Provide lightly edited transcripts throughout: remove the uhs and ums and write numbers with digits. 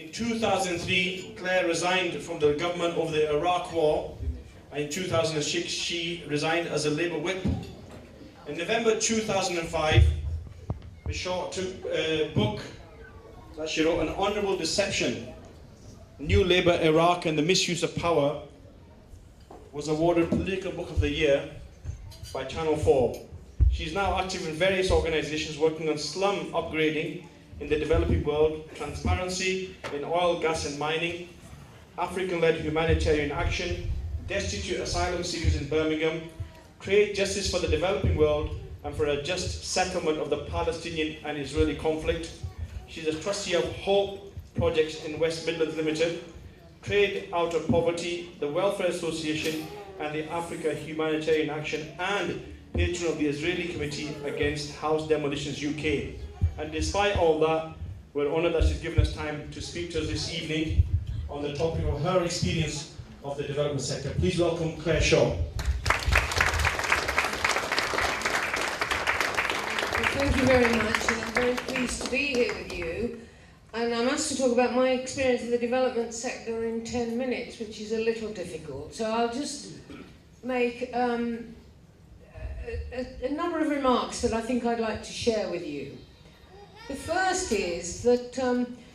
In 2003, Clare resigned from the government over the Iraq War. In 2006, she resigned as a Labour whip. In November 2005, Shaw took a book that she wrote, An Honourable Deception, New Labour, Iraq and the Misuse of Power, was awarded Political Book of the Year by Channel 4. She's now active in various organisations working on slum upgrading in the developing world, transparency in oil, gas and mining, African-led humanitarian action, destitute asylum seekers in Birmingham, create justice for the developing world and for a just settlement of the Palestinian and Israeli conflict. She's a trustee of Hope Projects in West Midlands Limited, Trade Out of Poverty, the Welfare Association and the Africa Humanitarian Action, and patron of the Israeli Committee Against House Demolitions UK. And despite all that, we're honoured that she's given us time to speak to us this evening on the topic of her experience of the development sector. Please welcome Clare Shaw. Thank you very much, and I'm very pleased to be here with you. And I'm asked to talk about my experience of the development sector in 10 minutes, which is a little difficult. So I'll just make a number of remarks that I think I'd like to share with you. The first is that,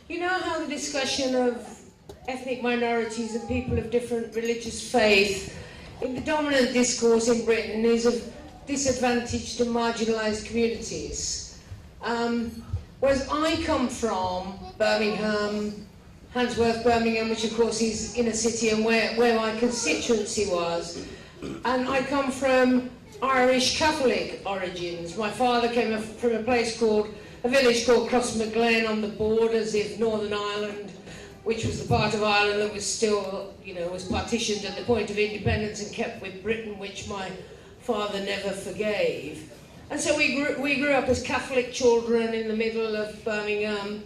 you know how the discussion of ethnic minorities and people of different religious faith in the dominant discourse in Britain is of disadvantaged and marginalised communities. Whereas I come from Birmingham, Handsworth, Birmingham, which of course is inner city and where my constituency was, and I come from Irish Catholic origins. My father came from a village called Crossmaglen on the borders of Northern Ireland, which was the part of Ireland that was still, was partitioned at the point of independence and kept with Britain, which my father never forgave. And so we grew up as Catholic children in the middle of Birmingham,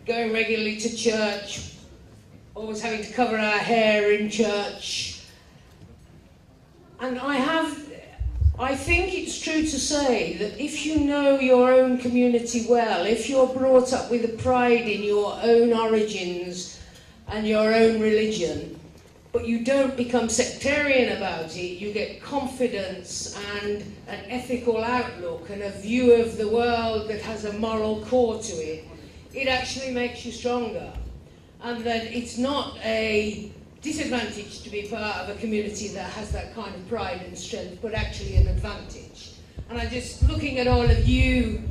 going regularly to church, always having to cover our hair in church. And I think it's true to say that if you know your own community well, if you're brought up with a pride in your own origins and your own religion, but you don't become sectarian about it, you get confidence and an ethical outlook and a view of the world that has a moral core to it, it actually makes you stronger. And that it's not a disadvantage to be part of a community that has that kind of pride and strength, but actually an advantage. And I just, looking at all of you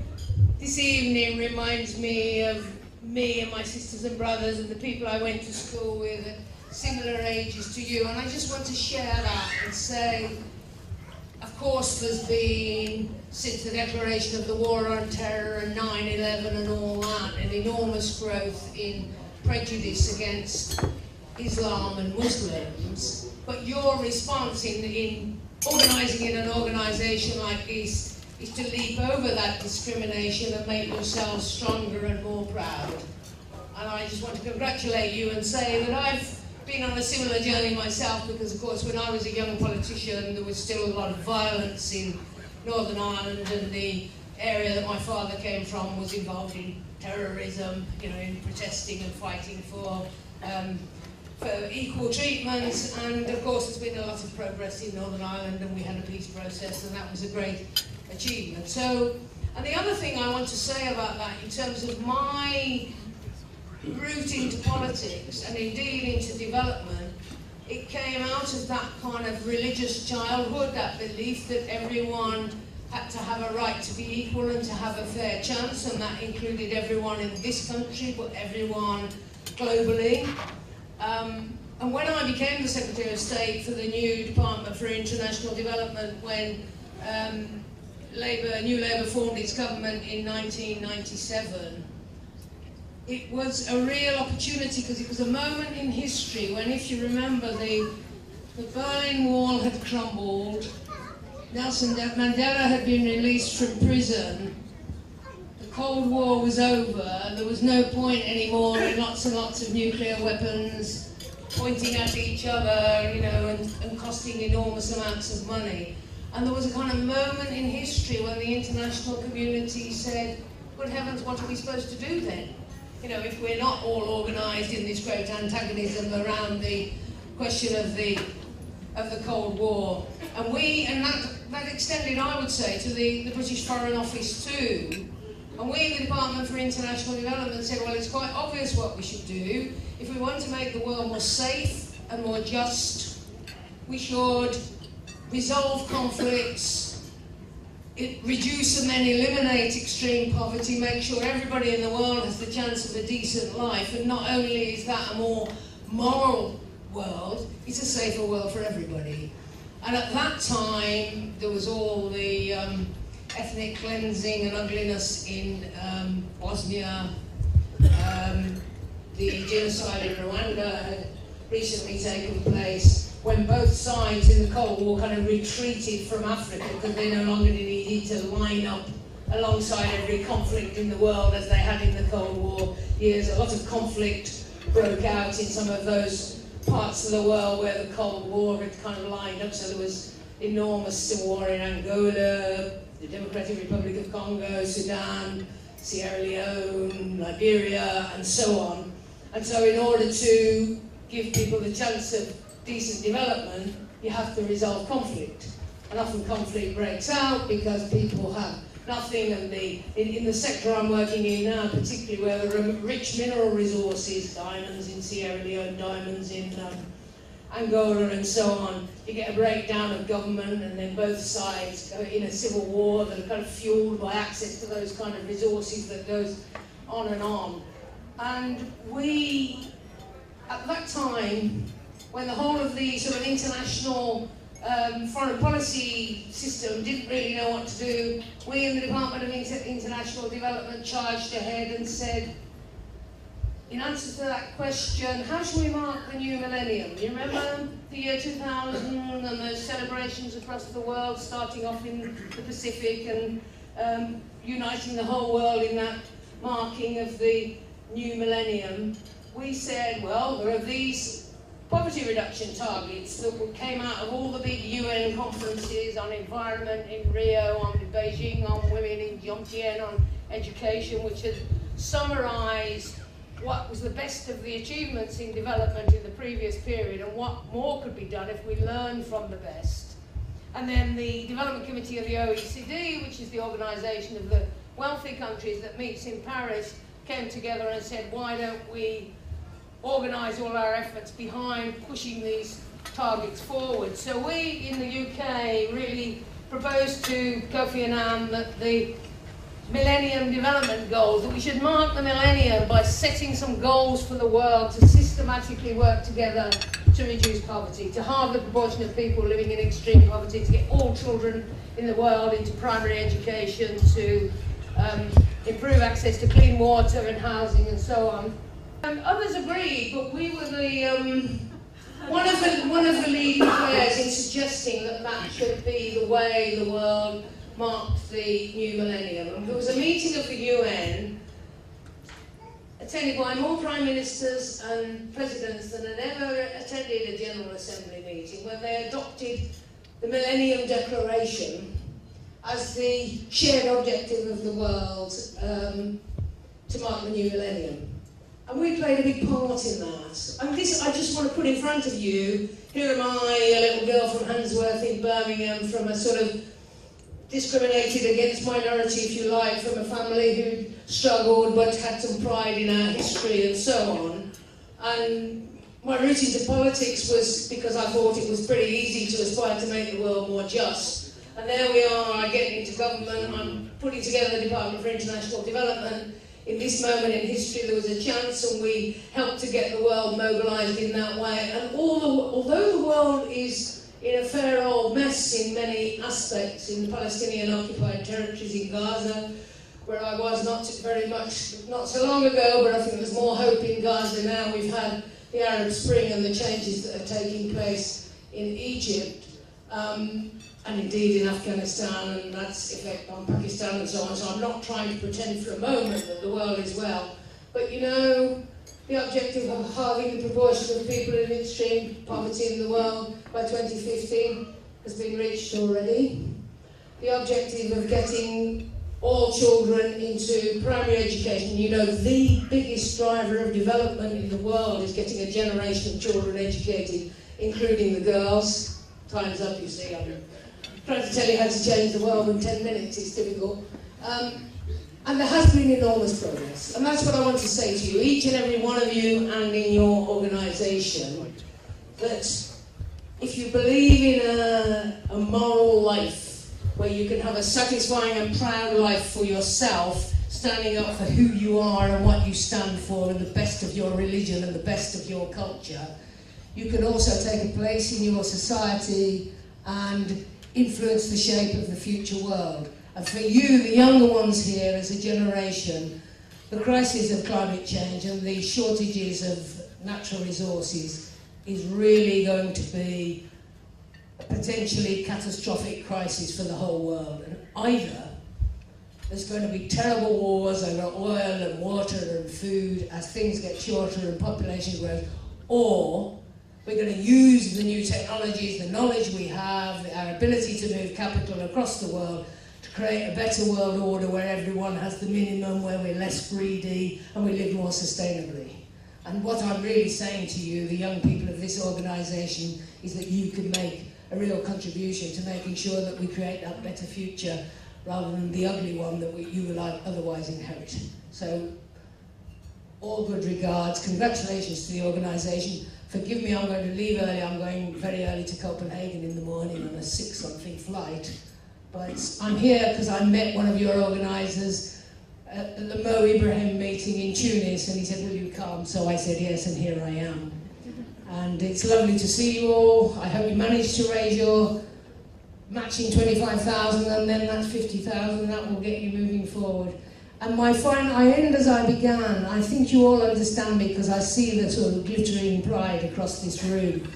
this evening reminds me of me and my sisters and brothers and the people I went to school with at similar ages to you. And I just want to share that and say, of course there's been, since the declaration of the war on terror and 9/11 and all that, an enormous growth in prejudice against Islam and Muslims, but your response in organising in an organisation like this is to leap over that discrimination and make yourselves stronger and more proud. And I just want to congratulate you and say that I've been on a similar journey myself, because of course when I was a young politician there was still a lot of violence in Northern Ireland, and the area that my father came from was involved in terrorism, in protesting and fighting for equal treatment. And of course there's been a lot of progress in Northern Ireland, and we had a peace process, and that was a great achievement. So, and the other thing I want to say about that, in terms of my route into politics and indeed into development, it came out of that kind of religious childhood, that belief that everyone had to have a right to be equal and to have a fair chance, and that included everyone in this country, but everyone globally. And when I became the Secretary of State for the new Department for International Development, when New Labour formed its government in 1997, it was a real opportunity, because it was a moment in history when, if you remember, the Berlin Wall had crumbled, Nelson Mandela had been released from prison, the Cold War was over, there was no point anymore in lots and lots of nuclear weapons pointing at each other, and costing enormous amounts of money. And there was a kind of moment in history when the international community said, good heavens, what are we supposed to do then? you know, if we're not all organised in this great antagonism around the question of the Cold War. And that extended, I would say, to the British Foreign Office too. And we in the Department for International Development said, well, it's quite obvious what we should do. If we want to make the world more safe and more just, we should resolve conflicts, reduce and then eliminate extreme poverty, make sure everybody in the world has the chance of a decent life. And not only is that a more moral world, it's a safer world for everybody. And at that time, there was all the ethnic cleansing and ugliness in Bosnia. The genocide in Rwanda had recently taken place when both sides in the Cold War kind of retreated from Africa because they no longer needed to line up alongside every conflict in the world as they had in the Cold War years. A lot of conflict broke out in some of those parts of the world where the Cold War had kind of lined up, so there was enormous civil war in Angola, the Democratic Republic of Congo, Sudan, Sierra Leone, Liberia, and so on. And so in order to give people the chance of decent development, you have to resolve conflict. And often conflict breaks out because people have nothing, and in the sector I'm working in now, particularly where there are rich mineral resources, diamonds in Sierra Leone, diamonds in Angola and so on, you get a breakdown of government, and then both sides go in a civil war that are kind of fueled by access to those kind of resources that goes on and on. And we, at that time, when the whole of the sort of international foreign policy system didn't really know what to do, we in the Department of International Development charged ahead and said, in answer to that question, how shall we mark the new millennium? You remember the year 2000 and those celebrations across the world, starting off in the Pacific and uniting the whole world in that marking of the new millennium? We said, well, there are these poverty reduction targets that came out of all the big UN conferences on environment in Rio, on Beijing, on women in Jomtien, on education, which had summarized what was the best of the achievements in development in the previous period and what more could be done if we learned from the best. And then the Development Committee of the OECD, which is the organization of the wealthy countries that meets in Paris, came together and said, why don't we organise all our efforts behind pushing these targets forward. So we in the UK really proposed to Kofi Annan that the Millennium Development Goals, that we should mark the millennium by setting some goals for the world to systematically work together to reduce poverty, to halve the proportion of people living in extreme poverty, to get all children in the world into primary education, to improve access to clean water and housing and so on. Others agreed, but we were the one of the leading players in suggesting that that should be the way the world marked the new millennium. And there was a meeting of the UN attended by more prime ministers and presidents than had ever attended a General Assembly meeting, when they adopted the Millennium Declaration as the shared objective of the world to mark the new millennium. And we played a big part in that. And this I just want to put in front of you. Here am I, a little girl from Handsworth in Birmingham, from a sort of discriminated against minority, if you like, from a family who struggled but had some pride in our history and so on. And my route into politics was because I thought it was pretty easy to aspire to make the world more just. And there we are, I get into government, I'm putting together the Department for International Development. In this moment in history there was a chance, and we helped to get the world mobilised in that way. And although the world is in a fair old mess in many aspects, in the Palestinian occupied territories in Gaza, where I was not so long ago, but I think there's more hope in Gaza now. We've had the Arab Spring and the changes that are taking place in Egypt, and indeed in Afghanistan, and that's effect on Pakistan and so on. So I'm not trying to pretend for a moment that the world is well, but you know, the objective of halving the proportion of people in extreme poverty in the world by 2015 has been reached already. The objective of getting all children into primary education. You know, the biggest driver of development in the world is getting a generation of children educated, including the girls. Time's up, you see. I'm trying to tell you how to change the world in 10 minutes. It's difficult. And there has been enormous progress. And that's what I want to say to you, each and every one of you and in your organisation, that if you believe in a moral life, where you can have a satisfying and proud life for yourself, standing up for who you are and what you stand for and the best of your religion and the best of your culture, you can also take a place in your society and influence the shape of the future world. And for you, the younger ones here as a generation, the crisis of climate change and the shortages of natural resources is really going to be a potentially catastrophic crisis for the whole world. And either there's going to be terrible wars over oil and water and food as things get shorter and population grows, or we're going to use the new technologies, the knowledge we have, our ability to move capital across the world to create a better world order where everyone has the minimum, where we're less greedy and we live more sustainably. And what I'm really saying to you, the young people of this organisation, is that you can make a real contribution to making sure that we create that better future rather than the ugly one that you will otherwise inherit. So, all good regards, congratulations to the organisation. Forgive me, I'm going to leave early. I'm going very early to Copenhagen in the morning on a 6-something flight. But I'm here because I met one of your organisers at the Mo Ibrahim meeting in Tunis, and he said, will you come? So I said yes, and here I am. And it's lovely to see you all. I hope you managed to raise your matching 25,000, and then that's 50,000. That will get you moving forward. And my final, I end as I began. I think you all understand me because I see the sort of glittering pride across this room.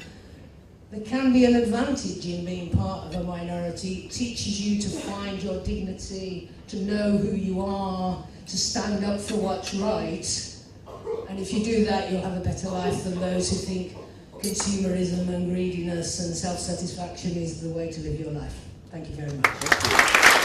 There can be an advantage in being part of a minority. It teaches you to find your dignity, to know who you are, to stand up for what's right. And if you do that, you'll have a better life than those who think consumerism and greediness and self-satisfaction is the way to live your life. Thank you very much.